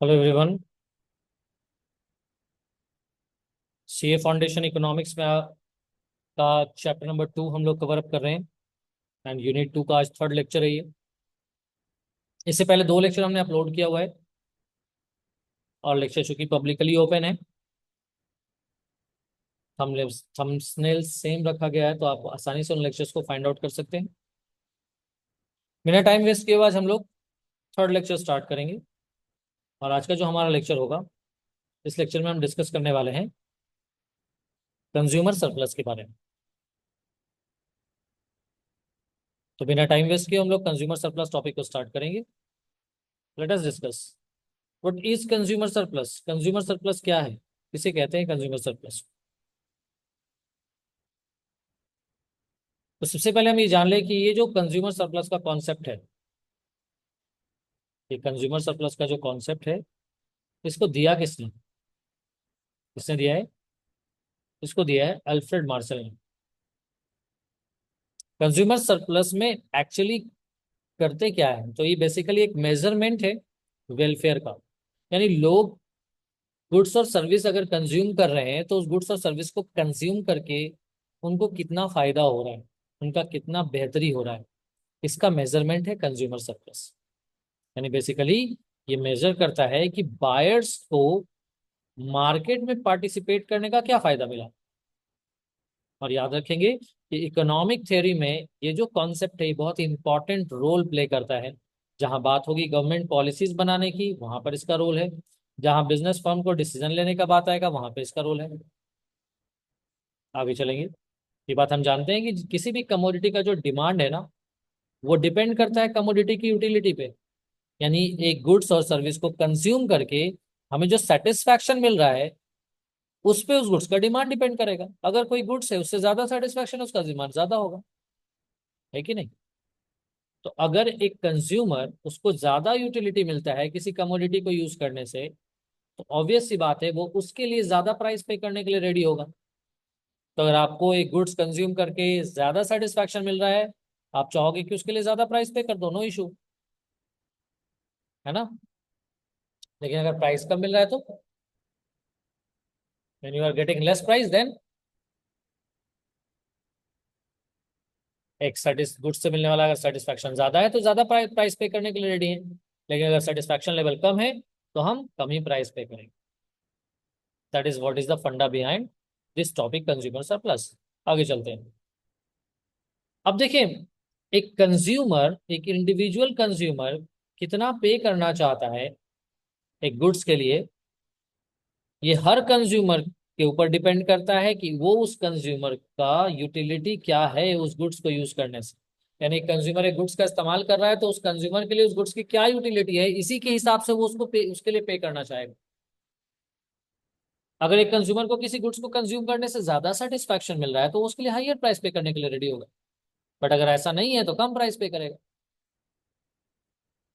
Hello everyone. CA foundation economics में का chapter number 2 हम लोग कवर अप कर रहे हैं। एंड यूनिट 2 का आज थर्ड लेक्चर है ये। इससे पहले 2 लेक्चर हमने अपलोड किया हुआ है और लेक्चर चूंकि पब्लिकली ओपन है, थंबनेल सेम रखा गया है, तो आप आसानी से उन लेक्चर्स को फाइंड आउट कर सकते हैं। बिना टाइम वेस्ट किए हुए आज हम लोग थर्ड लेक्चर स्टार्ट करेंगे। और आज का जो हमारा लेक्चर होगा, इस लेक्चर में हम डिस्कस करने वाले हैं कंज्यूमर सरप्लस के बारे में। तो बिना टाइम वेस्ट किए हम लोग कंज्यूमर सरप्लस टॉपिक को स्टार्ट करेंगे। Let us discuss what is consumer surplus. Consumer surplus क्या है, किसे कहते हैं कंज्यूमर सरप्लस। तो सबसे पहले हम ये जान लें कि ये जो कंज्यूमर सरप्लस का कॉन्सेप्ट है, ये कंज्यूमर सरप्लस का जो कॉन्सेप्ट है, इसको दिया किसने, किसने दिया है। इसको दिया है अल्फ्रेड मार्शल ने। कंज्यूमर सरप्लस में एक्चुअली करते क्या है, तो ये बेसिकली एक मेजरमेंट है वेलफेयर का। यानी लोग गुड्स और सर्विस अगर कंज्यूम कर रहे हैं, तो उस गुड्स और सर्विस को कंज्यूम करके उनको कितना फायदा हो रहा है, उनका कितना बेहतरी हो रहा है, इसका मेजरमेंट है कंज्यूमर सरप्लस। यानी बेसिकली ये मेजर करता है कि बायर्स को मार्केट में पार्टिसिपेट करने का क्या फायदा मिला। और याद रखेंगे कि इकोनॉमिक थ्योरी में ये जो कॉन्सेप्ट है, ये बहुत इंपॉर्टेंट रोल प्ले करता है। जहां बात होगी गवर्नमेंट पॉलिसीज बनाने की, वहां पर इसका रोल है। जहां बिजनेस फर्म को डिसीजन लेने का बात आएगा, वहां पर इसका रोल है। आगे चलेंगे। ये बात हम जानते हैं कि किसी भी कमोडिटी का जो डिमांड है ना, वो डिपेंड करता है कमोडिटी की यूटिलिटी पे। यानी एक गुड्स और सर्विस को कंज्यूम करके हमें जो सेटिस्फैक्शन मिल रहा है, उस पे उस गुड्स का डिमांड डिपेंड करेगा। अगर कोई गुड्स है, उससे ज्यादा सेटिस्फैक्शन, उसका डिमांड ज्यादा होगा, है कि नहीं। तो अगर एक कंज्यूमर, उसको ज्यादा यूटिलिटी मिलता है किसी कमोडिटी को यूज करने से, तो ऑब्वियस सी बात है वो उसके लिए ज्यादा प्राइस पे करने के लिए रेडी होगा। तो अगर आपको एक गुड्स कंज्यूम करके ज्यादा सेटिस्फैक्शन मिल रहा है, आप चाहोगे कि उसके लिए ज्यादा प्राइस पे कर दो, नो इशू, है ना। लेकिन अगर प्राइस कम मिल रहा है तो when you are getting less price, then एक सर्टिस गुड्स से मिलने वाला अगर सेटिस्फैक्शन ज्यादा है, तो ज्यादा प्राइस पे करने के लिए रेडी है। लेकिन अगर सेटिस्फैक्शन लेवल कम है, तो हम कम ही प्राइस पे करेंगे। That is what is the funda behind this topic consumer surplus. आगे चलते हैं। अब देखिए, एक कंज्यूमर, एक इंडिविजुअल कंज्यूमर कितना पे करना चाहता है एक गुड्स के लिए, ये हर कंज्यूमर के ऊपर डिपेंड करता है कि वो उस कंज्यूमर का यूटिलिटी क्या है उस गुड्स को यूज करने से। यानी कंज्यूमर एक गुड्स का इस्तेमाल कर रहा है, तो उस कंज्यूमर के लिए उस गुड्स की क्या यूटिलिटी है, इसी के हिसाब से वो उसको उसके लिए पे करना चाहेगा। अगर एक कंज्यूमर को किसी गुड्स को कंज्यूम करने से ज्यादा सेटिस्फैक्शन मिल रहा है, तो वो उसके लिए हाईयर प्राइस पे करने के लिए रेडी होगा। बट अगर ऐसा नहीं है, तो कम प्राइस पे करेगा।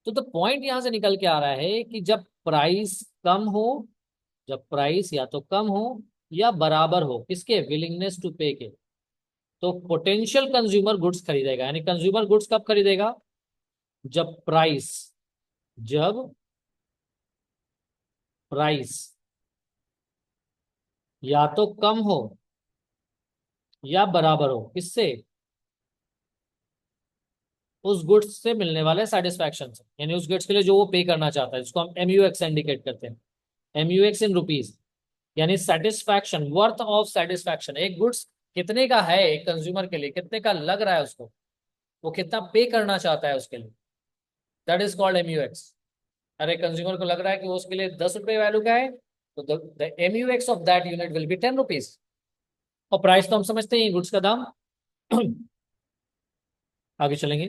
तो द पॉइंट यहां से निकल के आ रहा है कि जब प्राइस कम हो, जब प्राइस या तो कम हो या बराबर हो किसके, विलिंगनेस टू पे के, तो पोटेंशियल कंज्यूमर गुड्स खरीदेगा। यानी कंज्यूमर गुड्स कब खरीदेगा, जब प्राइस, जब प्राइस या तो कम हो या बराबर हो किससे, उस गुड्स से मिलने वाले सेटिस्फैक्शन से। यानी उस गुड्स के लिए जो वो पे करना चाहता है, जिसको हम एमयूएक्स इंडिकेट करते हैं, एमयूएक्स इन रुपीज। यानी सेटिस्फैक्शन, वर्थ ऑफ सेटिस्फैक्शन, एक गुड्स कितने का है एक कंज्यूमर के लिए, कितने का लग रहा है उसको, वो कितना पे करना चाहता है उसके लिए, दैट इज कॉल्ड एमयूएक्स। अरे कंज्यूमर को लग रहा है कि वो उसके लिए 10 रुपए वैल्यू का है, तो the MUX of that unit will be 10 rupees. और प्राइस तो हम समझते हैं गुड्स का दाम। आगे चलेंगे।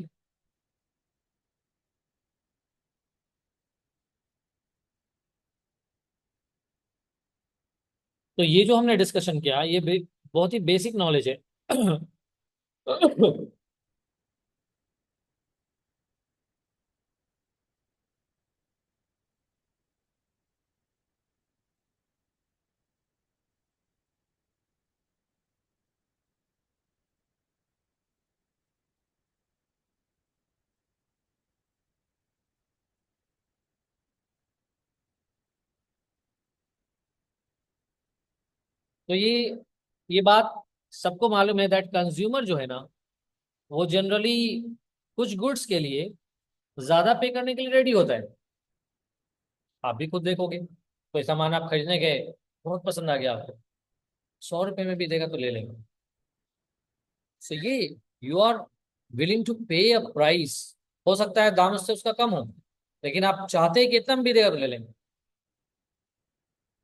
तो ये जो हमने डिस्कशन किया, ये बहुत ही बेसिक नॉलेज है। तो ये बात सबको मालूम है दैट कंज्यूमर जो है ना, वो जनरली कुछ गुड्स के लिए ज्यादा पे करने के लिए रेडी होता है। आप भी खुद देखोगे, कोई सामान आप खरीदने गए, बहुत पसंद आ गया आपको, 100 रुपए में भी देगा तो ले लेंगे। सो ये यू आर विलिंग टू पे अ प्राइस। हो सकता है दाम उससे उसका कम हो, लेकिन आप चाहते हैं कि इतना में भी देगा तो ले लेंगे।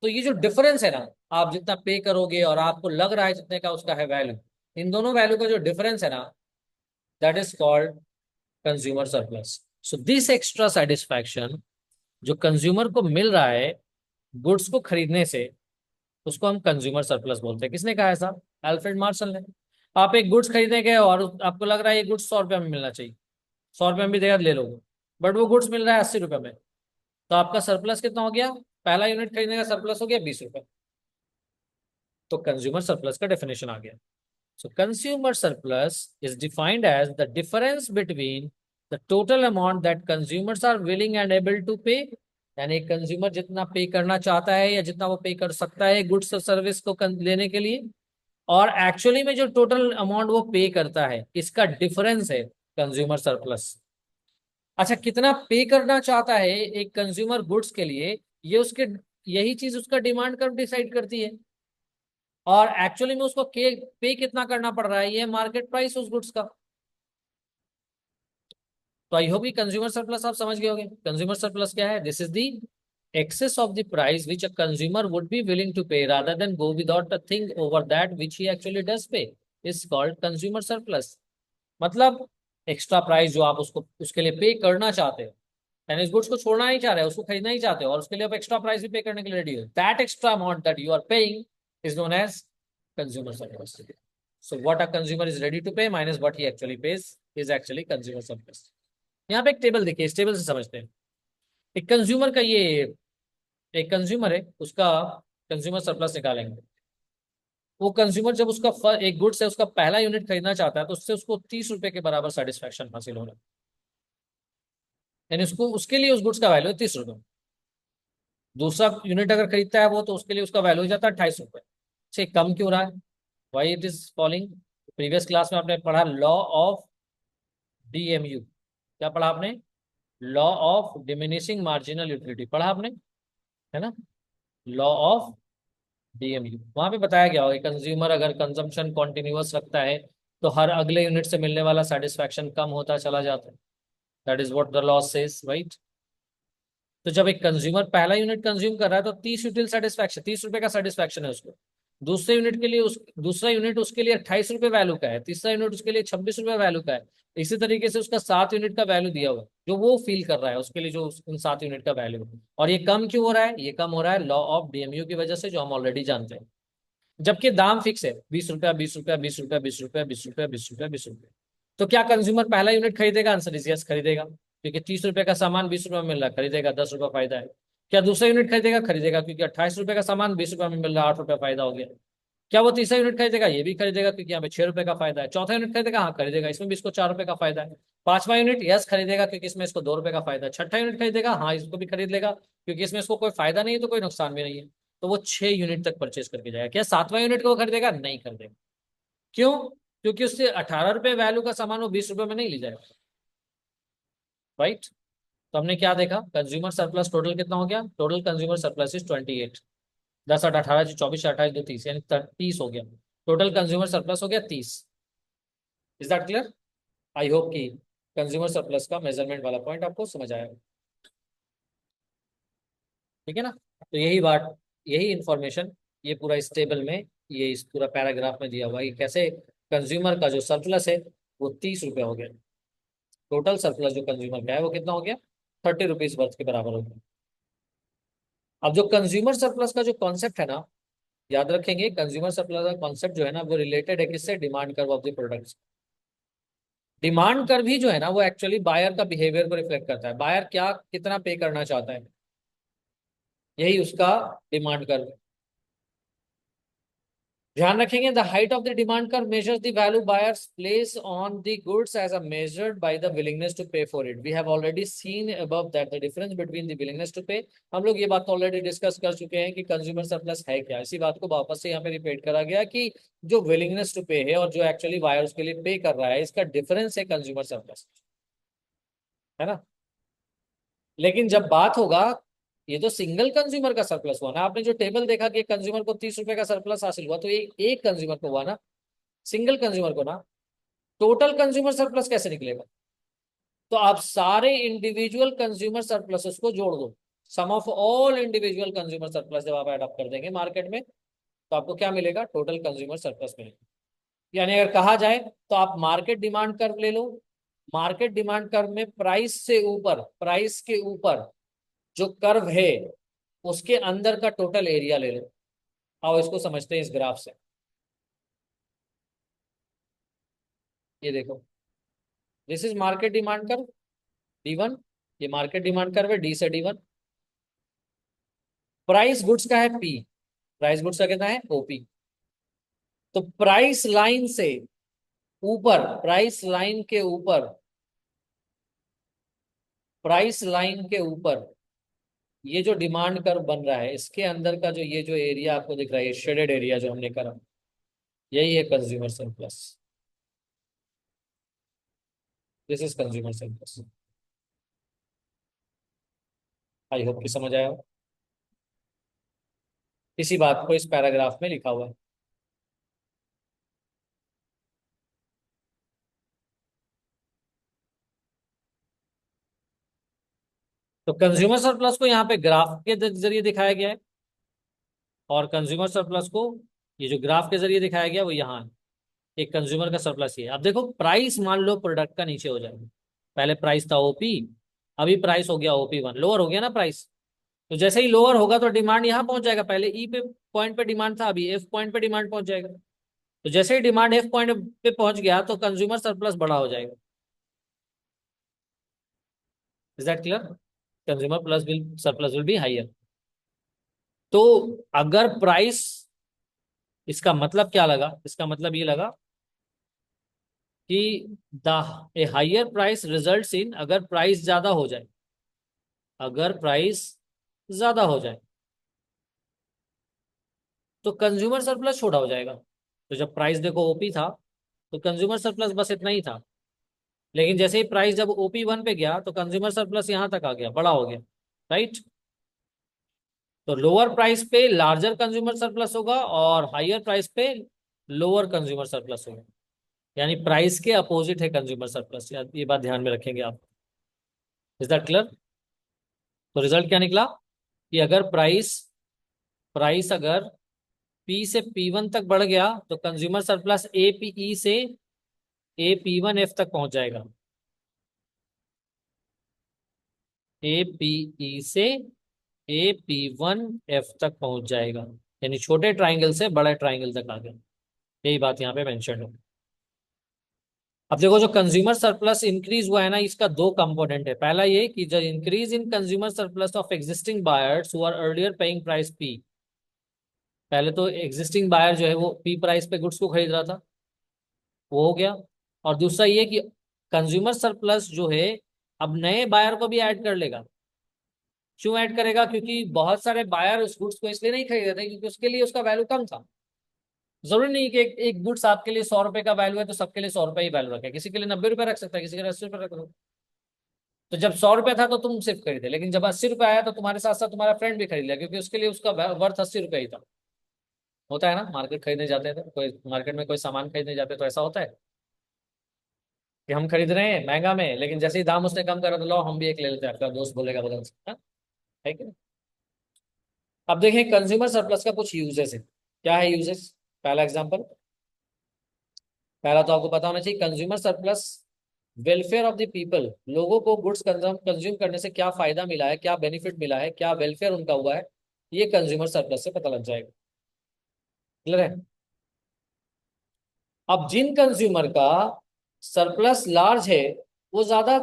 तो ये जो डिफरेंस है ना, आप जितना पे करोगे और आपको लग रहा है जितने का उसका है वैल्यू, इन दोनों वैल्यू का जो डिफरेंस है ना, that is called consumer surplus. So this extra satisfaction जो कंज्यूमर को मिल रहा है गुड्स को खरीदने से, उसको हम कंज्यूमर सरप्लस बोलते हैं। किसने कहा ऐसा? अल्फ्रेड मार्शल ने। आप एक गुड्स खरीदने गए और आपको लग रहा है ये गुड्स 100 रुपये में मिलना चाहिए, 100 रुपये में भी देगा तो ले लोगे, बट वो गुड्स मिल रहा है 80 रुपये में, तो आपका सरप्लस कितना हो गया? पहला यूनिट खरीदने का सरप्लस हो गया 20 रुपये। तो कंज्यूमर सरप्लस का डेफिनेशन आ गया। So consumer surplus is defined as the difference between the total amount that consumers are willing and able to pay, यानी कंज्यूमर जितना पे करना चाहता है या जितना वो पे कर सकता है गुड्स और सर्विस को लेने के लिए, और एक्चुअली में जो टोटल अमाउंट वो पे करता है, इसका डिफरेंस है कंज्यूमर सरप्लस। अच्छा, कितना पे करना चाहता है एक कंज्यूमर गुड्स के लिए, ये उसके, यही चीज उसका डिमांड कर्व डिसाइड करती है। और एक्चुअली में उसको पे कितना करना पड़ रहा है, ये मार्केट प्राइस उस गुड्स का। तो आई होप कि कंज्यूमर सरप्लस आप समझ गए होंगे। कंज्यूमर सरप्लस क्या है? This is the excess of the price which a consumer would be willing to pay rather than go without a thing over that which he actually does pay is called consumer surplus। मतलब extra price जो आप उसको उसके लिए पे करना चाहते हो, यानी इस गुड्स को छोड़ना नहीं चाह रहे हो, उसको खरीदना ही चाहते हो, और उसके लिए आप एक्स्ट्रा प्राइस भी पे करने के लिए रेडी हो, that extra amount that you are paying is known as consumer surplus. So what a consumer is ready to pay minus what he actually pays is actually consumer surplus. यहाँ पे एक table देखिए, इस table से समझते हैं। एक consumer का ये, एक कंज्यूमर है, उसका कंज्यूमर सरप्लस निकालेंगे। वो कंज्यूमर जब उसका एक गुड्स है उसका पहला यूनिट खरीदना चाहता है, तो उससे उसको 30 रुपए के बराबर सेटिस्फेक्शन हासिल होना, यानी उसको उसके लिए उस गुड्स का वैल्यू है 30 रुपए। दूसरा यूनिट अगर खरीदता है वो, तो उसके लिए उसका वैल्यू हो जाता है 28 रुपए। से कम क्यों रहा है? Why it is falling? Previous class में आपने पढ़ा लॉ ऑफ डीएमयू। क्या पढ़ा आपने? Law of diminishing marginal utility पढ़ा आपने, है ना? लॉ ऑफ डीएमयू, वहां पे बताया गया होगा कंज्यूमर अगर कंजम्पशन कॉन्टिन्यूअस रखता है तो हर अगले यूनिट से मिलने वाला सेटिस्फैक्शन कम होता चला जाता है। That is what the law says, right? तो जब एक कंज्यूमर पहला यूनिट कंज्यूम कर रहा है तो 30 यूटिल सेटिस्फैक्शन, 30 रुपए का सेटिस्फैक्शन है उसको। दूसरे यूनिट के लिए दूसरा यूनिट उसके लिए 28 रुपए वैल्यू का है, तीसरा यूनिट उसके लिए 26 रुपए वैल्यू का है। इसी तरीके से उसका 7 यूनिट का वैल्यू दिया हुआ है जो वो फील कर रहा है उसके लिए, जो उन 7 यूनिट का वैल्यू है। और ये कम क्यों हो रहा है? ये कम हो रहा है लॉ ऑफ डीएमयू की वजह से, जो हम ऑलरेडी जानते हैं। जबकि दाम फिक्स है, 20 रुपया, 20 रुपया, 20 रुपया, 20 रुपया, 20 रुपया, 20 रुपया, 20 रुपया। तो क्या कंज्यूमर पहला यूनिट खरीदेगा? आंसर इज यस, खरीदेगा, क्योंकि 30 रुपए का सामान 20 रुपये में मिल रहा है, खरीदेगा, 10 रुपया फायदा है। क्या दूसरा यूनिट खरीदेगा? खरीदेगा, क्योंकि 28 रुपए का सामान 20 रुपये में मिल रहा है, 8 रुपया फायदा हो गया। क्या वो तीसरा यूनिट खरीदेगा? ये भी खरीदेगा, क्योंकि यहाँ पे 6 रुपए का फायदा है। चौथा यूनिट खरीदेगा? हाँ खरीदेगा, इसमें भी इसको 4 रुपए का फायदा है। पांचवा यूनिट यस खरीदेगा, क्योंकि इसमें इसको 2 रुपए का फायदा है। छठा यूनिट खरीदेगा? हाँ इसको भी खरीद लेगा, क्योंकि इसमें इसको कोई फायदा नहीं है तो कोई नुकसान भी नहीं है। तो वो 6 यूनिट तक परचेज करके जाएगा। क्या सातवां यूनिट को खरीदेगा? नहीं खरीदेगा। क्यों? क्योंकि उससे 18 रुपए वैल्यू का सामान वो 20 रुपए में नहीं ले जाएगा, राइट? तो हमने क्या देखा? कंज्यूमर सरप्लस टोटल कितना हो गया? Total consumer surplus is 28। 10 8 18 24 28 2 30, यानी 30 हो गया। टोटल कंज्यूमर सरप्लस हो गया 30। Is that clear? I hope कि कंज्यूमर सरप्लस का मेजरमेंट वाला पॉइंट आपको समझ आया। ठीक है ना? तो यही बात, यही इंफॉर्मेशन, ये पूरा इस टेबल में, ये इस पूरा पैराग्राफ में दिया हुआ है कि कैसे कंज्यूमर का जो सरप्लस है वो 30 रुपये हो गया। टोटल सरप्लस जो कंज्यूमर का है वो कितना हो गया? 30 रुपीज वर्थ के बराबर हो गया। अब जो कंज्यूमर सरप्लस का जो कॉन्सेप्ट है ना, याद रखेंगे, कंज्यूमर सरप्लस का कॉन्सेप्ट जो है ना, वो रिलेटेड है किससे? Demand curve of the products. Demand curve भी जो है ना, वो एक्चुअली बायर का बिहेवियर को रिफ्लेक्ट करता है। बायर क्या कितना पे करना चाहता है, यही उसका डिमांड कर्व है। ध्यान रखेंगे, the height of the demand curve measures the value buyers place on the goods as a measured by the willingness to pay for it. We have already seen above that the difference between the willingness to pay. हम लोग ये बात already discuss कर चुके हैं कि consumer surplus है क्या। इसी बात को वापस से यहाँ पे रिपीट करा गया कि जो विलिंगनेस टू पे है और जो एक्चुअली बायर उसके लिए पे कर रहा है, इसका डिफरेंस है कंज्यूमर सरप्लस, है ना। लेकिन जब बात होगा, ये तो सिंगल कंज्यूमर का सरप्लस हुआ ना, आपने जो टेबल देखा कि कंज्यूमर को 30 रुपए का सरप्लस हासिल हुआ, तो ये एक कंज्यूमर को हुआ ना, सिंगल कंज्यूमर को ना। टोटल कंज्यूमर सरप्लस कैसे निकलेगा? तो आप सारे इंडिविजुअल कंज्यूमर सरप्लसेस को जोड़ दो, sum of all individual consumer surplus जब आप एड अप कर देंगे मार्केट में, तो आपको क्या मिलेगा? टोटल कंज्यूमर सरप्लस मिलेगा। यानी अगर कहा जाए तो आप मार्केट डिमांड कर्व ले लो, मार्केट डिमांड कर्व में प्राइस से ऊपर, प्राइस के ऊपर जो कर्व है उसके अंदर का टोटल एरिया ले लो। आओ इसको समझते हैं इस ग्राफ से। ये देखो, this is market demand curve D1, ये मार्केट डिमांड कर्व है डी से D1। प्राइस गुड्स का है P, प्राइस गुड्स का कितना है OP। तो प्राइस लाइन से ऊपर, प्राइस लाइन के ऊपर, प्राइस लाइन के ऊपर ये जो डिमांड कर्व बन रहा है, इसके अंदर का जो ये जो एरिया आपको दिख रहा है, ये शेडेड एरिया जो हमने करा, यही है consumer surplus. This is consumer surplus. I hope कि समझ आया हो। इसी बात को इस पैराग्राफ में लिखा हुआ है। तो कंज्यूमर सरप्लस को यहाँ पे ग्राफ के जरिए दिखाया गया है, और कंज्यूमर सरप्लस को ये जो ग्राफ के जरिए दिखाया गया वो यहाँ है। एक कंज्यूमर का सरप्लस ये है। अब देखो, प्राइस मान लो प्रोडक्ट का नीचे हो जाएगा, पहले प्राइस था OP, अभी प्राइस हो गया OP1, लोअर हो गया ना प्राइस। तो जैसे ही लोअर होगा तो डिमांड यहाँ पहुंच जाएगा, पहले ई पे पॉइंट पे डिमांड था, अभी F पॉइंट पे डिमांड पहुंच जाएगा। तो जैसे ही डिमांड F पॉइंट पे पहुंच गया तो कंज्यूमर सरप्लस बड़ा हो जाएगा। Is that clear? Consumer plus will surplus will be higher. तो अगर प्राइस, इसका मतलब क्या लगा? इसका मतलब ये लगा कि the A higher price results in, अगर प्राइस ज्यादा हो जाए, अगर प्राइस ज्यादा हो जाए तो कंज्यूमर सरप्लस छोटा हो जाएगा। तो जब प्राइस देखो OP था तो कंज्यूमर सरप्लस बस इतना ही था, लेकिन जैसे ही प्राइस जब OP1 पे गया तो कंज्यूमर सरप्लस यहां तक आ गया, बड़ा हो गया, राइट। तो लोअर प्राइस पे लार्जर कंज्यूमर सरप्लस होगा और हाइयर प्राइस पे लोअर कंज्यूमर सरप्लस होगा। यानी प्राइस के अपोजिट है कंज्यूमर सरप्लस, ये बात ध्यान में रखेंगे आप। Is that clear? तो रिजल्ट क्या निकला कि अगर प्राइस, प्राइस अगर P से P1 तक बढ़ गया तो कंज्यूमर सरप्लस APE से AP1F तक पहुंच जाएगा, APE से AP1F तक पहुंच जाएगा। यानी छोटे ट्राइंगल से बड़े ट्राइंगल तक आ गया। यही बात यहाँ पे मेंशन है। अब देखो, जो कंज्यूमर सरप्लस इंक्रीज हुआ है ना, इसका दो कंपोनेंट है। पहला ये कि जो increase in consumer surplus of existing buyers who are earlier paying price P, पहले तो एग्जिस्टिंग बायर जो है वो P प्राइस पे गुड्स को खरीद रहा था, वो हो गया। और दूसरा ये कि कंज्यूमर सरप्लस जो है अब नए बायर को भी ऐड कर लेगा। क्यों ऐड करेगा? क्योंकि बहुत सारे बायर उस गुड्स को इसलिए नहीं खरीद रहे थे क्योंकि उसके लिए उसका वैल्यू कम था। जरूरी नहीं कि एक गुड्स आपके लिए 100 रुपए का वैल्यू है तो सबके लिए 100 रुपए ही वैल्यू रखे, किसी के लिए 90 रुपए रख सकता है, किसी के लिए 80 रुपए रख दो। तो जब 100 रुपए था तो तुम सिर्फ खरीदे, लेकिन जब 80 रुपए आया तो तुम्हारे साथ साथ तुम्हारा फ्रेंड भी खरीद लिया, क्योंकि उसके लिए उसका वर्थ 80 रुपए ही था। होता है ना, मार्केट खरीदने जाते हैं तो कोई मार्केट में कोई सामान खरीदने जाते हैं तो ऐसा होता है कि हम खरीद रहे हैं महंगा में, लेकिन जैसे ही दाम उसने कम करा तो लो हम भी एक ले लेते हैं, आपका दोस्त बोलेगा बदल से, हाँ? है कि नहीं? अब देखें कंज्यूमर सरप्लस का कुछ यूजेस है। क्या है यूजेस? पहला एग्जांपल, पहला तो आपको पता होना चाहिए consumer surplus welfare of the people, लोगों को गुड्स कंज्यूम करने से क्या फायदा मिला है, क्या बेनिफिट मिला है, क्या वेलफेयर उनका हुआ है, ये कंज्यूमर सरप्लस से पता लग जाएगा। क्लियर है? अब जिन कंज्यूमर का सरप्लस लार्ज है वो ज्यादा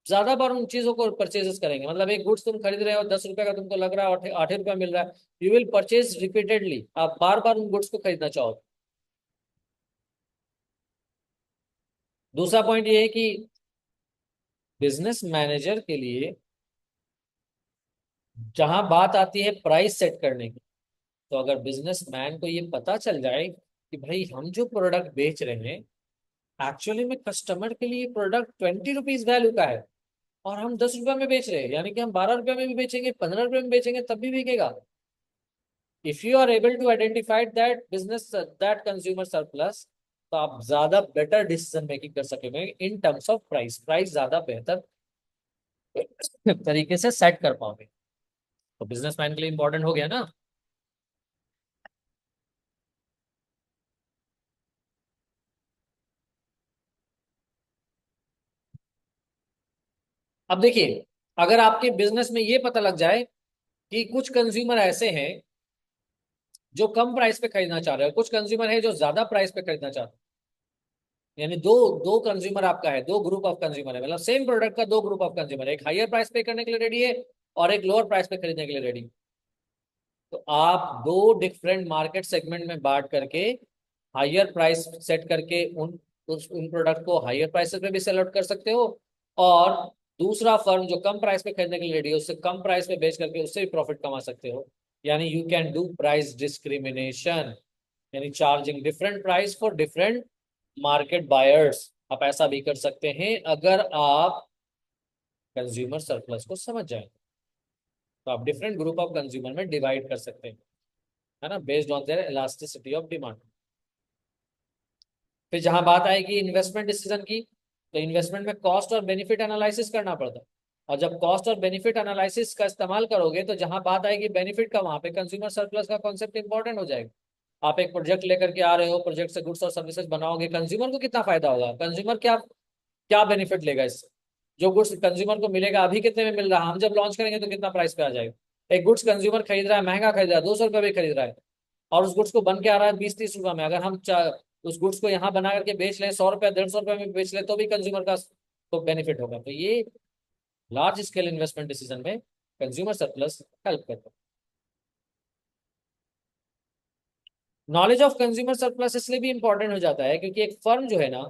ज्यादा बार उन चीजों को परचेजेस करेंगे। मतलब एक गुड्स तुम खरीद रहे हो 10 रुपए का, तुमको लग रहा है 8 रुपया मिल रहा है, यू विल परचेज रिपीटेडली, आप बार बार उन गुड्स को खरीदना चाहोगे। दूसरा पॉइंट ये है कि बिजनेस मैनेजर के लिए जहां बात आती है प्राइस सेट करने की, तो अगर बिजनेसमैन को ये पता चल जाए कि भाई हम जो प्रोडक्ट बेच रहे हैं एक्चुअली में कस्टमर के लिए प्रोडक्ट 20 रुपीज वैल्यू का है, और हम 10 रुपए में बेच रहे हैं, यानी कि हम 12 रुपए में भी बेचेंगे, 15 रुपए में बेचेंगे, तब भी बिकेगा। If you are able to identify that business that consumer surplus, तो आप ज्यादा बेटर डिसीजन मेकिंग कर सकेंगे in terms of price, price ज्यादा बेहतर तरीके से सेट कर पाओगे। तो बिजनेसमैन के लिए इंपॉर्टेंट हो गया ना। अब देखिए, अगर आपके बिजनेस में ये पता लग जाए कि कुछ कंज्यूमर ऐसे हैं जो कम प्राइस पे खरीदना चाह रहे हो, कुछ कंज्यूमर है जो ज्यादा प्राइस पे खरीदना चाहते हैं, यानी दो दो कंज्यूमर आपका है, दो ग्रुप ऑफ कंज्यूमर है, मतलब सेम प्रोडक्ट का दो ग्रुप ऑफ कंज्यूमर है, एक हायर प्राइस पे करने के लिए रेडी है और एक लोअर प्राइस पे खरीदने के लिए रेडी। तो आप दो डिफरेंट मार्केट सेगमेंट में बांट करके हायर प्राइस सेट करके उन प्रोडक्ट को हायर प्राइसेस पे भी सेल आउट कर सकते हो, और दूसरा फर्म जो कम प्राइस पे खरीदने के लिए रेडी है उससे कम प्राइस पे बेच करके उससे भी प्रॉफिट कमा सकते हो। यानी you can do price discrimination, यानी charging different price for different market buyers. आप ऐसा भी कर सकते हैं अगर आप कंज्यूमर सरप्लस को समझ जाए, तो आप डिफरेंट ग्रुप ऑफ कंज्यूमर में डिवाइड कर सकते हैं, है ना, based on their elasticity of demand. फिर जहां बात आएगी इन्वेस्टमेंट डिसीजन की, तो इन्वेस्टमेंट में कॉस्ट और बेनिफिट एनालिसिस करना पड़ता है, और जब कॉस्ट और बेनिफिट एनालिसिस का इस्तेमाल करोगे तो जहां बात आएगी बेनिफिट का, वहां पे कंज्यूमर सरप्लस का कॉन्सेप्ट इंपॉर्टेंट हो जाएगा। आप एक प्रोजेक्ट लेकर के आ रहे हो, प्रोजेक्ट से गुड्स और सर्विसेज बनाओगे, कंज्यूमर को कितना फायदा होगा, कंज्यूमर क्या क्या बेनिफिट लेगा इससे। जो गुड्स कंज्यूमर को मिलेगा अभी कितने में मिल रहा है, हम जब लॉन्च करेंगे तो कितना प्राइस पे आ जाएगा। एक गुड्स कंज्यूमर खरीद रहा है, महंगा खरीद रहा है, 200 रुपये भी खरीद रहा है, और उस गुड्स को बन के आ रहा है 20-30 रुपये में, अगर हम उस गुड्स को यहाँ बना करके बेच लें 100 रुपये 150 रुपये में बेच लें, तो भी कंज्यूमर का तो बेनिफिट होगा। तो ये लार्ज स्केल इन्वेस्टमेंट डिसीजन में कंज्यूमर सरप्लस हेल्प करता है। नॉलेज ऑफ कंज्यूमर सरप्लस इसलिए भी इंपॉर्टेंट हो जाता है क्योंकि एक फर्म जो है ना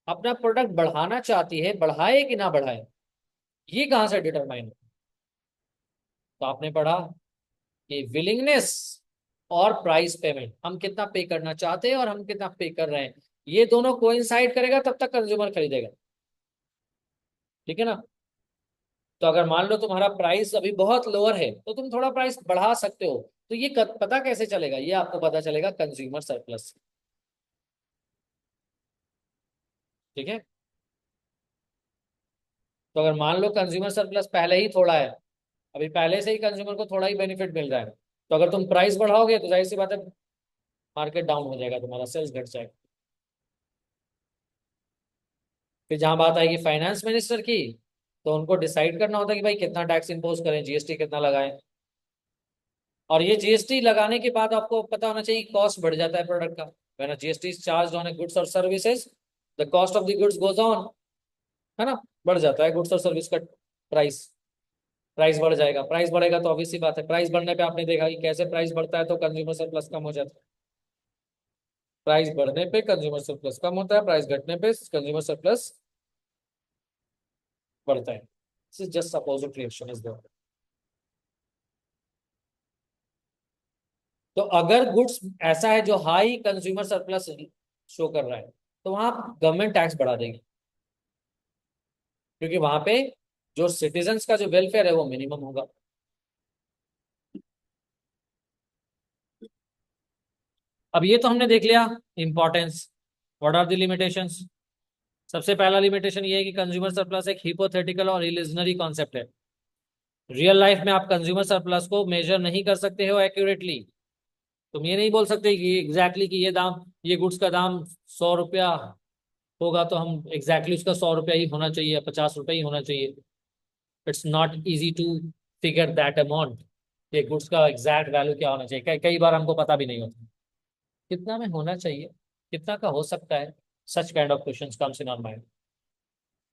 अपना प्रोडक्ट बढ़ाना चाहती है, बढ़ाए कि ना बढ़ाए, ये कहाँ से डिटरमाइन है। तो आपने पढ़ा कि विलिंगनेस और प्राइस पेमेंट, हम कितना पे करना चाहते हैं और हम कितना पे कर रहे हैं, ये दोनों कोइंसाइड करेगा तब तक कंज्यूमर खरीदेगा। ठीक है ना। तो अगर मान लो तुम्हारा प्राइस अभी बहुत लोअर है तो तुम थोड़ा प्राइस बढ़ा सकते हो, तो ये पता कैसे चलेगा, ये आपको पता चलेगा कंज्यूमर सरप्लस। ठीक है। तो अगर मान लो कंज्यूमर सरप्लस पहले ही थोड़ा है, अभी पहले से ही कंज्यूमर को थोड़ा ही बेनिफिट मिल रहा है, तो अगर तुम प्राइस बढ़ाओगे तो जाहिर सी बात है मार्केट डाउन हो जाएगा, तुम्हारा सेल्स घट जाएगा। फिर जहां बात आएगी फाइनेंस मिनिस्टर की, तो उनको डिसाइड करना होता है कि भाई कितना टैक्स इंपोज करें, जीएसटी कितना लगाएं। और ये जीएसटी लगाने के बाद आपको पता होना चाहिए कॉस्ट बढ़ जाता है प्रोडक्ट का, when GST is charge on a goods और services, the cost of the goods goes on, है ना, बढ़ जाता है गुड्स और सर्विस का प्राइस। प्राइस बढ़ जाएगा, प्राइस बढ़ेगा तो ऑब्वियस सी बात है, प्राइस बढ़ने पे आपने देखा कि कैसे प्राइस बढ़ता है तो कंज्यूमर सरप्लस कम हो जाता है। प्राइस बढ़ने पे कंज्यूमर सरप्लस कम होता है, प्राइस घटने पे कंज्यूमर सरप्लस बढ़ता है। This is just opposite reaction is there. तो अगर गुड्स ऐसा है जो हाई कंज्यूमर सरप्लस शो कर रहा है, तो वहां गवर्नमेंट टैक्स बढ़ा देगी, क्योंकि वहां पे जो सिटीजन्स का जो वेलफेयर है वो मिनिमम होगा। अब ये तो हमने देख लिया importance. What are the limitations. सबसे पहला लिमिटेशन ये है कि कंज्यूमर सरप्लस एक हिपोथेटिकल और इल्यूजनरी कॉन्सेप्ट है। रियल लाइफ में आप कंज्यूमर सरप्लस को मेजर नहीं कर सकते हो एक्यूरेटली। तुम ये नहीं बोल सकते कि एग्जैक्टली कि ये दाम, ये गुड्स का दाम 100 रुपया होगा तो हम एग्जैक्टली उसका 100 रुपया ही होना चाहिए, 50 रुपया ही होना चाहिए। It's not easy to figure that amount, ये गुड्स का एग्जैक्ट वैल्यू क्या होना चाहिए, कई बार हमको पता भी नहीं होता कितना में होना चाहिए, कितना का हो सकता है। Such kind of questions comes in our mind.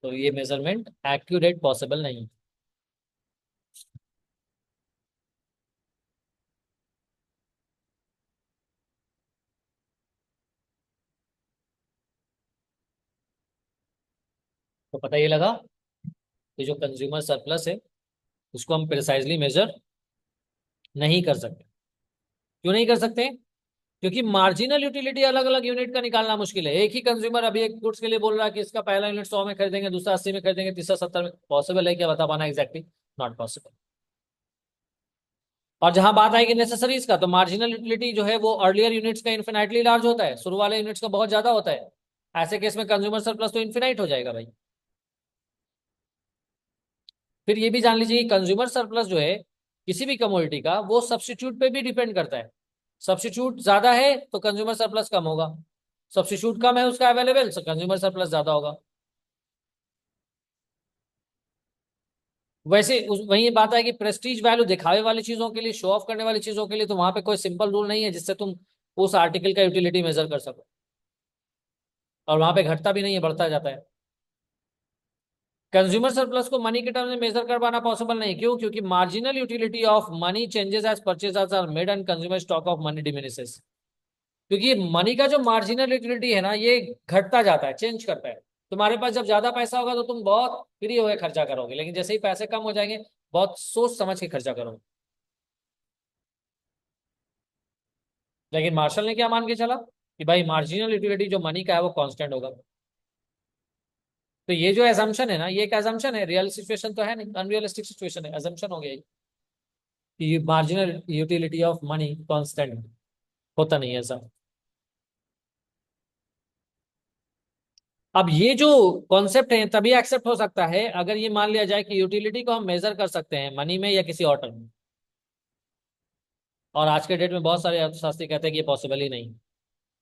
तो ये मेजरमेंट एक्यूरेट पॉसिबल नहीं। तो पता ये लगा कि जो कंज्यूमर सरप्लस है उसको हम प्रिसाइजली मेजर नहीं कर सकते। क्यों नहीं कर सकते? क्योंकि मार्जिनल यूटिलिटी अलग अलग यूनिट का निकालना मुश्किल है। एक ही कंज्यूमर अभी एक गुड्स के लिए बोल रहा है कि इसका पहला यूनिट 100 में खरीदेंगे, दूसरा 80 में खरीदेंगे, तीसरा 70 में। पॉसिबल है क्या बता पाना एग्जैक्टली? Not possible. और जहां बात आएगी नेसेसरीज का, तो मार्जिनल यूटिलिटी जो है वो अर्लियर यूनिट्स का इन्फिनाइटली लार्ज होता है, शुरू वाले यूनिट्स का बहुत ज्यादा होता है। ऐसे केस में कंज्यूमर सरप्लस तो इन्फिनाइट हो जाएगा भाई। फिर ये भी जान लीजिए कि कंज्यूमर सरप्लस जो है किसी भी कमोडिटी का, वो सब्स्टिट्यूट पे भी डिपेंड करता है। सब्स्टिट्यूट ज्यादा है तो कंज्यूमर सरप्लस कम होगा, सब्स्टिट्यूट कम है उसका अवेलेबल, तो कंज्यूमर सरप्लस ज्यादा होगा। वैसे वही बात है कि प्रेस्टीज वैल्यू दिखावे वाली चीजों के लिए, शो ऑफ करने वाली चीजों के लिए, तो वहां पे कोई सिंपल रूल नहीं है जिससे तुम उस आर्टिकल का यूटिलिटी मेजर कर सको। और वहां पे घटता भी नहीं है, बढ़ता जाता है। कंज्यूमर सरप्लस को मनी के टर्म में मेजर कर पाना पॉसिबल नहीं। क्यों? क्योंकि marginal utility of money changes as purchase are made and consumer stock of money diminishes. क्योंकि मनी का जो मार्जिनल यूटिलिटी है ना, ये घटता जाता है, चेंज करता है। तुम्हारे पास जब ज्यादा पैसा होगा तो तुम बहुत फ्री होकर खर्चा करोगे, लेकिन जैसे ही पैसे कम हो जाएंगे बहुत सोच समझ के खर्चा करोगे। लेकिन मार्शल ने क्या मान के चला कि भाई मार्जिनल यूटिलिटी जो मनी का है वो कांस्टेंट होगा। तो ये जो एजम्पशन है ना, ये एक एजम्पशन है, रियल सिचुएशन तो है नहीं, अनरियलिस्टिक सिचुएशन है, एजम्पशन हो गया ये कि marginal utility of money constant होता नहीं है ऐसा। अब ये जो कॉन्सेप्ट है तभी एक्सेप्ट हो सकता है अगर ये मान लिया जाए कि यूटिलिटी को हम मेजर कर सकते हैं मनी में या किसी और टर्म में। और आज के डेट में बहुत सारे अर्थशास्त्री कहते हैं कि ये पॉसिबल ही नहीं,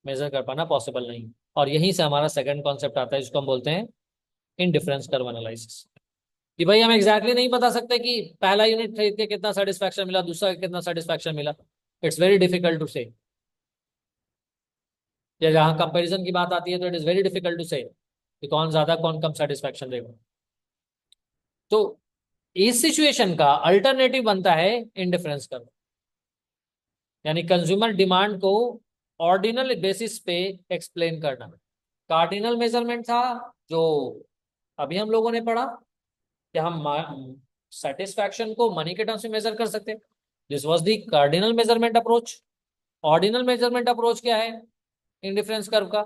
मेजर कर पाना पॉसिबल नहीं। और यहीं से हमारा सेकंड कॉन्सेप्ट आता है जिसको हम बोलते हैं इनडिफरेंस कर्व एनालिसिस। कि भाई हम एग्जैक्टली नहीं बता सकते कि पहला यूनिट खरीद के कितना सेटिस्फैक्शन मिला, दूसरा कितना सेटिस्फैक्शन मिला। इट्स वेरी डिफिकल्ट टू से। या जहां कंपैरिजन की बात आती है तो it is very difficult to say कि कौन ज्यादा कौन कम सेटिस्फैक्शन देगा। तो इस सिचुएशन का अल्टरनेटिव बनता है इंडिफरेंस कर्व। यानी कंज्यूमर डिमांड को ऑर्डिनल बेसिस पे एक्सप्लेन करना। कार्डिनल मेजरमेंट था जो अभी हम लोगों ने पढ़ा कि हम सेटिस्फैक्शन को मनी के टर्म्स में मेजर कर सकते हैं। This was the cardinal measurement approach. Ordinal measurement approach क्या है इंडिफरेंस कर्व का?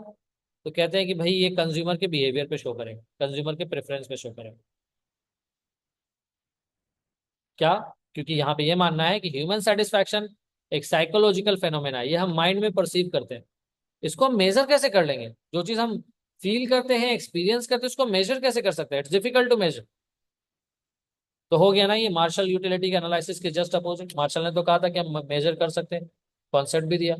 तो कहते हैं कि भाई ये कंज्यूमर के बिहेवियर पे शो करेगा, कंज्यूमर के प्रेफरेंस पे शो करेगा। क्या? क्योंकि यहाँ पे ये मानना है कि ह्यूमन सेटिस्फैक्शन एक साइकोलॉजिकल फेनोमेना है, ये हम माइंड में परसीव करते हैं। इसको हम मेजर कैसे कर लेंगे? जो चीज हम फील करते हैं, एक्सपीरियंस करते हैं, उसको मेजर कैसे कर सकते हैं? It's difficult to measure. तो हो गया ना ये मार्शल यूटिलिटी के एनालिसिस के जस्ट अपोजिट। मार्शल ने तो कहा था कि हम मेजर कर सकते हैं, कॉन्सेप्ट भी दिया।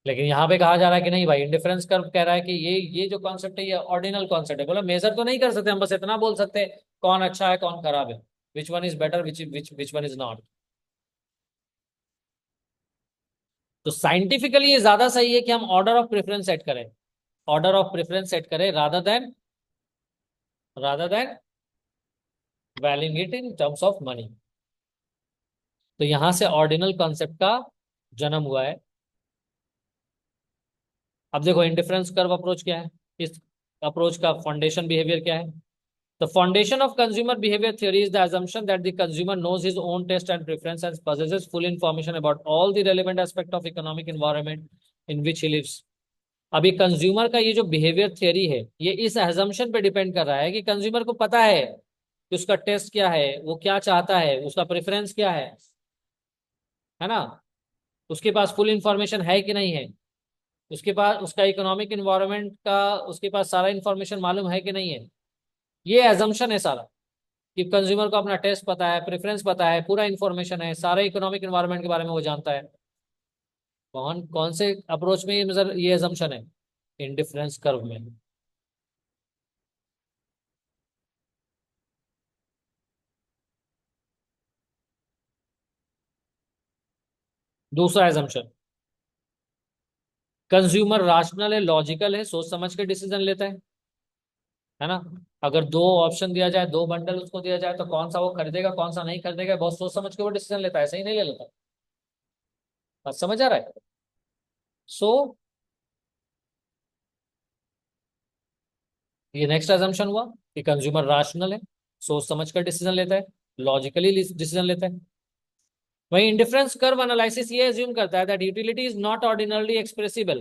लेकिन यहाँ पे कहा जा रहा है कि नहीं भाई, इंडिफरेंस कर्व कह रहा है कि ये जो कॉन्सेप्ट है ये ऑर्डिनल कॉन्सेप्ट है। बोला मेजर तो नहीं कर सकते, हम बस इतना बोल सकते हैं कौन अच्छा है कौन खराब है, which one is better, which one is not. तो साइंटिफिकली ये ज्यादा सही है कि हम ऑर्डर ऑफ प्रेफरेंस सेट करें, ऑर्डर ऑफ प्रेफरेंस सेट करें rather than valuing it in terms of money. तो यहां से ऑर्डिनल कॉन्सेप्ट का जन्म हुआ है। अब देखो इंडिफरेंस कर्व अप्रोच क्या है, इस अप्रोच का फाउंडेशन बिहेवियर क्या है? The foundation of consumer behavior theory is the assumption that the consumer knows his own taste and preference and possesses full information about all the relevant aspect of economic environment in which he lives. अभी consumer का ये जो behaviour theory है ये इस assumption पे depend कर रहा है कि कंज्यूमर को पता है कि उसका टेस्ट क्या है, वो क्या चाहता है, उसका प्रेफरेंस क्या है ना, उसके पास फुल इंफॉर्मेशन है कि नहीं है, उसके पास उसका इकोनॉमिक इन्वायरमेंट का उसके पास सारा इंफॉर्मेशन मालूम है कि नहीं है। ये एजम्पशन है सारा कि कंज्यूमर को अपना टेस्ट पता है, प्रेफरेंस पता है, पूरा इंफॉर्मेशन है, सारे इकोनॉमिक एनवायरनमेंट के बारे में वो जानता है। कौन कौन से अप्रोच में ये assumption है? इंडिफरेंस कर्व में। दूसरा एजम्पशन, कंज्यूमर राशनल है, लॉजिकल है, सोच समझ के डिसीजन लेता है। है ना। अगर दो ऑप्शन दिया जाए, दो बंडल उसको दिया जाए, तो कौन सा वो खरीदेगा कौन सा नहीं खरीदेगा, बहुत सोच समझ के वो डिसीजन लेता है, ऐसे ही नहीं ले लेता। बात समझ आ रहा है। सो ये नेक्स्ट अजम्पशन हुआ कि कंज्यूमर राशनल है, सोच समझ कर डिसीजन लेता है, लॉजिकली डिसीजन लेता है। वहीं इंडिफरेंस कर्व एनालिसिस ये अज्यूम करता है that utility is not ordinarily expressible,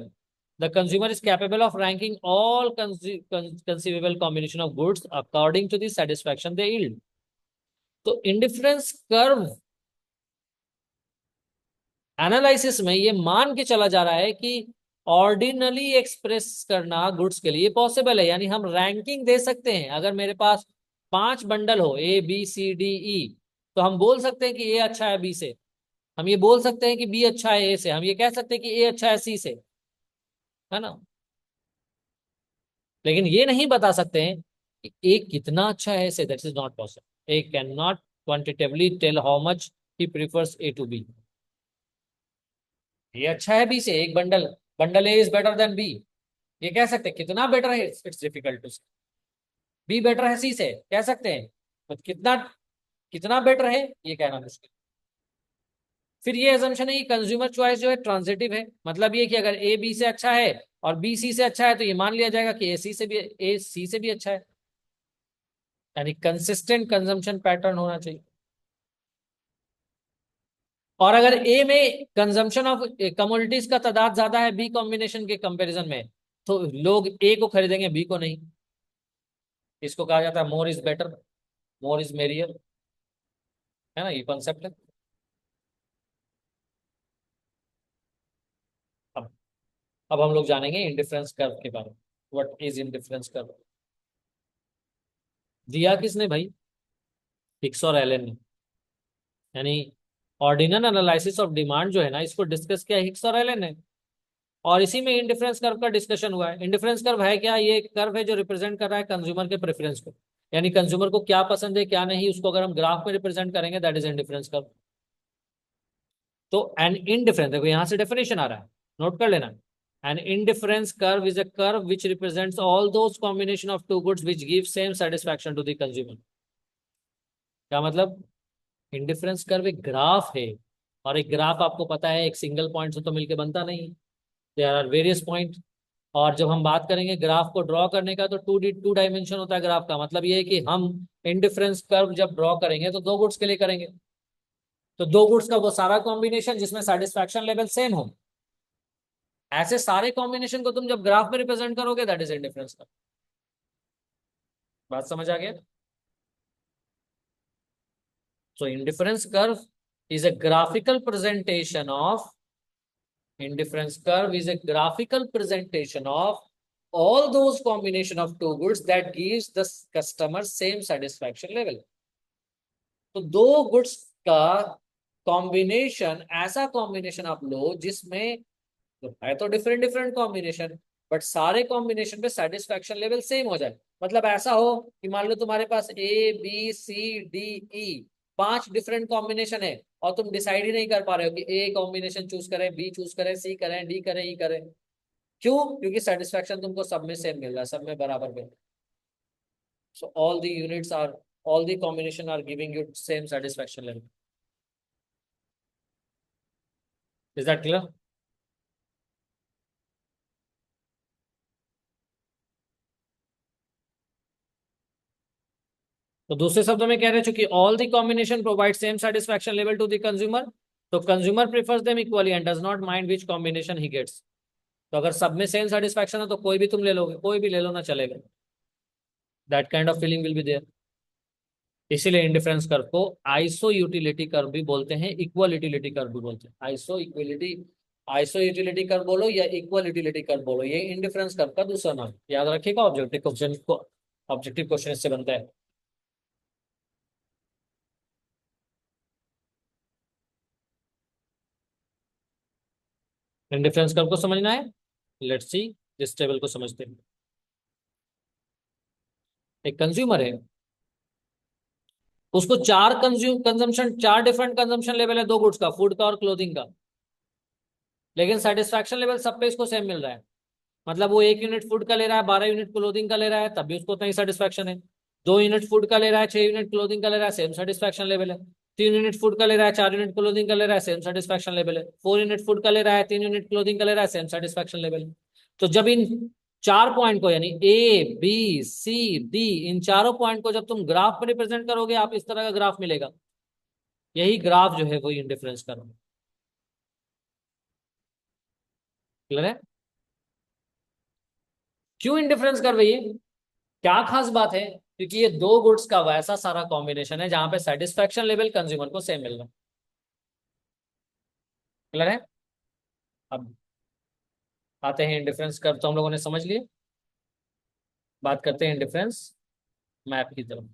the consumer is capable of ranking all conceivable combination of goods according to the satisfaction they yield. तो इंडिफरेंस कर्व एनालिसिस में ये मान के चला जा रहा है कि ऑर्डिनली एक्सप्रेस करना गुड्स के लिए पॉसिबल है, यानी हम रैंकिंग दे सकते हैं। अगर मेरे पास 5 बंडल हो A B C D E, तो हम बोल सकते हैं कि ए अच्छा है बी से, हम ये बोल सकते हैं कि बी अच्छा है ए से, हम ये कह सकते हैं कि ए अच्छा है सी से, है ना। लेकिन ये नहीं बता सकते हैं कि ए कितना अच्छा है ए से, that is not possible. A can not quantitatively tell how much he prefers A to B. ये अच्छा है बी से, एक bundle, bundle A is better than B, ये कह सकते हैं। कितना बेटर है it's difficult to say. B better है सी से कह सकते हैं, तो कितना कितना बेटर है ये कहना मुश्किल। फिर ये अजम्पशन है कि कंज्यूमर चॉइस जो है ट्रांजिटिव है, मतलब ये कि अगर ए बी से अच्छा है और बी सी से अच्छा है, तो ये मान लिया जाएगा कि ए सी से भी अच्छा है, यानी कंसिस्टेंट कंजम्पशन पैटर्न होना चाहिए। और अगर ए में कंजम्पशन ऑफ कमोडिटीज का तादाद ज्यादा है बी कॉम्बिनेशन के कंपैरिजन में, तो लोग ए को खरीदेंगे बी को नहीं। इसको कहा जाता है more is better, more is merrier, है ना, ये कॉन्सेप्ट है। अब अब हम लोग जानेंगे इंडिफरेंस कर्व के बारे में। What is indifference curve? दिया किसने भाई? हिक्स और एलन ने। यानी ऑर्डिनल एनालिसिस ऑफ डिमांड जो है ना, इसको डिस्कस किया हिक्स और एलन ने, और इसी में इंडिफरेंस कर्व का डिस्कशन हुआ है। इंडिफरेंस कर्व है क्या? ये कर्व है जो रिप्रेजेंट कर रहा है कंज्यूमर के प्रेफरेंस को, यानी कंज्यूमर को क्या पसंद है क्या नहीं, उसको अगर हम ग्राफ में रिप्रेजेंट करेंगे दैट इज इंडिफरेंस कर्व। तो एन इनडिफरेंस, देखो यहां से डेफिनेशन आ रहा है, नोट कर लेना। An indifference curve is a curve which represents all those combination of two goods which give same satisfaction to the consumer. क्या मतलब? इंडिफरेंस कर्व एक ग्राफ है, और एक ग्राफ आपको पता है एक सिंगल पॉइंट से तो मिलके बनता नहीं, देयर आर वेरियस पॉइंट। और जब हम बात करेंगे ग्राफ को ड्रॉ करने का, तो टू डायमेंशन होता है ग्राफ का। मतलब ये है कि हम इंडिफरेंस कर्व जब ड्रॉ करेंगे तो दो गुड्स के लिए करेंगे, तो दो गुड्स का वो सारा कॉम्बिनेशन जिसमें सेटिस्फैक्शन लेवल सेम हो, ऐसे सारे कॉम्बिनेशन को तुम जब ग्राफ में रिप्रेजेंट करोगे दैट इज इंडिफरेंस कर्व। बात समझ आ गया? So indifference curve is a graphical presentation of indifference curve is a graphical presentation of all those combination of two goods that gives the customer same satisfaction level। तो दो goods का combination, ऐसा combination आप लो जिसमें तो है तो different different combination, but सारे कॉम्बिनेशन पे सेटिस्फैक्शन लेवल सेम हो जाए। मतलब ऐसा हो कि मान लो तुम्हारे पास A B C D E 5 different combination है, और तुम डिसाइड ही नहीं कर पा रहे हो कि ए कॉम्बिनेशन चूज करें, बी चूज करें, सी करें, डी करें, ई करें। क्यों? क्योंकि सेटिस्फैक्शन तुमको सब में सेम मिल रहा है, सब में बराबर मिल रहा है। So all the combination are giving you same satisfaction level. Is that clear? तो दूसरे शब्दों में कह रहे हैं, चूंकि all the combination provide same satisfaction level to the consumer, तो consumer prefers them equally and does not mind which combination he gets. तो अगर सब में सेम सेटिस्फैक्शन है तो कोई भी तुम ले लोगे, कोई भी ले लो ना चलेगा, that kind of feeling will be there. इसीलिए इंडिफरेंस कर्व को आइसो यूटिलिटी कर्व भी बोलते हैं, इक्वल यूटिलिटी कर्व भी बोलते हैं। आइसो यूटिलिटी कर्व बोलो या इक्वल यूटिलिटी कर्व बोलो, ये इंडिफरेंस कर्व का दूसरा नाम, याद रखिएगा। ऑब्जेक्टिव क्वेश्चन इससे बनता है। इंडिफरेंस कर्व को समझना है, लेट्स सी, इस टेबल को समझते हैं। एक कंज्यूमर है, उसको चार डिफरेंट कंजम्पशन लेवल है दो गुड्स का, फूड का और क्लोथिंग का, लेकिन सेटिस्फैक्शन लेवल सब पे इसको सेम मिल रहा है। मतलब वो 1 यूनिट फूड का ले रहा है, 12 यूनिट क्लोथिंग का ले रहा है, तब भी उसको उतना ही सेटिस्फैक्शन है। 2 यूनिट फूड का ले रहा है, 6 यूनिट क्लोथिंग का ले रहा है, सेम सेटिस्फैक्शन लेवल है। 3 यूनिट फूड का ले रहा है, 4 यूनिट क्लोथिंग का ले रहा है, सेम सेटिस्फैक्शन लेवल है। 4 यूनिट फूड का ले रहा है, 3 यूनिट क्लोथिंग का ले रहा है, सेम सेटिस्फैक्शन लेवल है। तो जब इन चार पॉइंट को, यानी A B C D, इन चारों पॉइंट को जब तुम ग्राफ में रिप्रेजेंट करोगे, आप इस तरह का ग्राफ मिलेगा। यही ग्राफ जो है वो इंडिफरेंस का। क्लियर है? क्यों इंडिफरेंस कर रही है? क्या खास बात है? क्योंकि ये दो गुड्स का वैसा सारा कॉम्बिनेशन है जहां पे सेटिस्फैक्शन लेवल कंज्यूमर को सेम मिल रहा है। क्लियर है? अब आते हैं इंडिफरेंस कर, तो हम लोगों ने समझ लिए। बात करते हैं इंडिफरेंस मैप की तरफ।